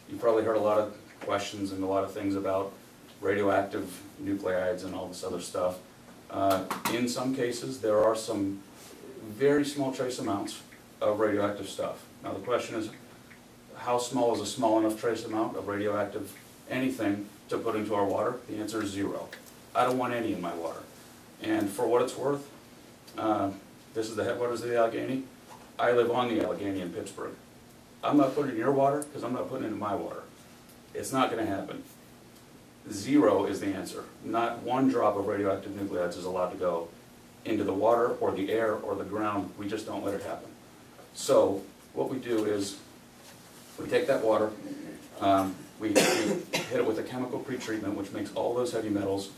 you've probably heard a lot of questions and a lot of things about radioactive nuclides and all this other stuff. In some cases, there are some very small trace amounts of radioactive stuff. Now the question is, how small is a small enough trace amount of radioactive anything to put into our water? The answer is 0. I don't want any in my water. And for what it's worth, this is the headwaters of the Allegheny. I live on the Allegheny in Pittsburgh. I'm not putting it in your water because I'm not putting it in my water. It's not going to happen. 0 is the answer. Not one drop of radioactive nuclides is allowed to go into the water or the air or the ground. We just don't let it happen. So what we do is we take that water, we hit it with a chemical pretreatment, which makes all those heavy metals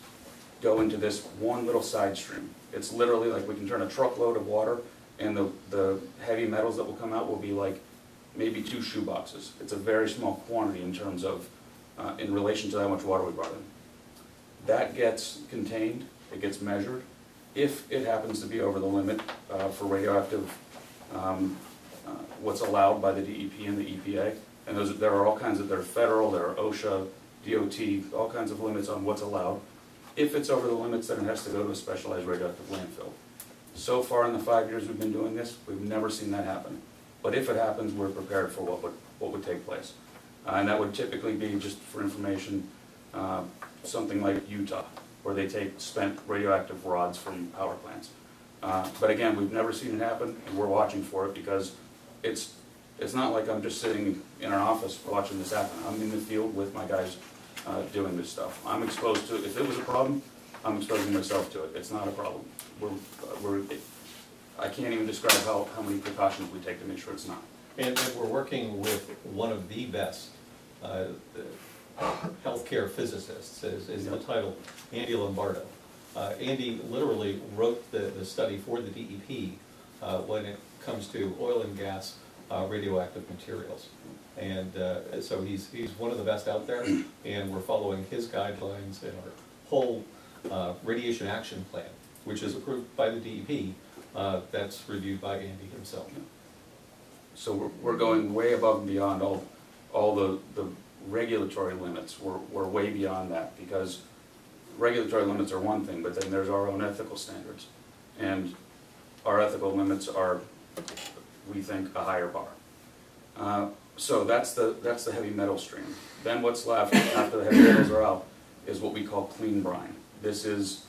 go into this one little side stream. It's literally like we can turn a truckload of water, and the heavy metals that will come out will be like maybe 2 shoe boxes. It's a very small quantity in terms of, in relation to how much water we brought in. That gets contained, it gets measured. If it happens to be over the limit for radioactive, what's allowed by the DEP and the EPA, and there are all kinds of, there are federal, there are OSHA, DOT, all kinds of limits on what's allowed. If it's over the limits, then it has to go to a specialized radioactive landfill. So far in the 5 years we've been doing this, we've never seen that happen. But if it happens, we're prepared for what would take place. And that would typically be, just for information, something like Utah, where they take spent radioactive rods from power plants. But again, we've never seen it happen, and we're watching for it because it's not like I'm just sitting in our office watching this happen. I'm in the field with my guys doing this stuff. I'm exposed to it. If it was a problem, I'm exposing myself to it. It's not a problem. I can't even describe how many precautions we take to make sure it's not. And we're working with one of the best healthcare physicists, is the title, Andy Lombardo. Andy literally wrote the study for the DEP when it comes to oil and gas radioactive materials. And so he's one of the best out there, and we're following his guidelines in our whole radiation action plan, which is approved by the DEP, that's reviewed by Andy himself. So we're going way above and beyond all the regulatory limits. We're way beyond that, because regulatory limits are one thing, but then there's our own ethical standards. And our ethical limits are, we think, a higher bar. So that's the heavy metal stream. Then what's left after the heavy metals are out is what we call clean brine. This is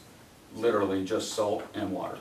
literally just salt and water.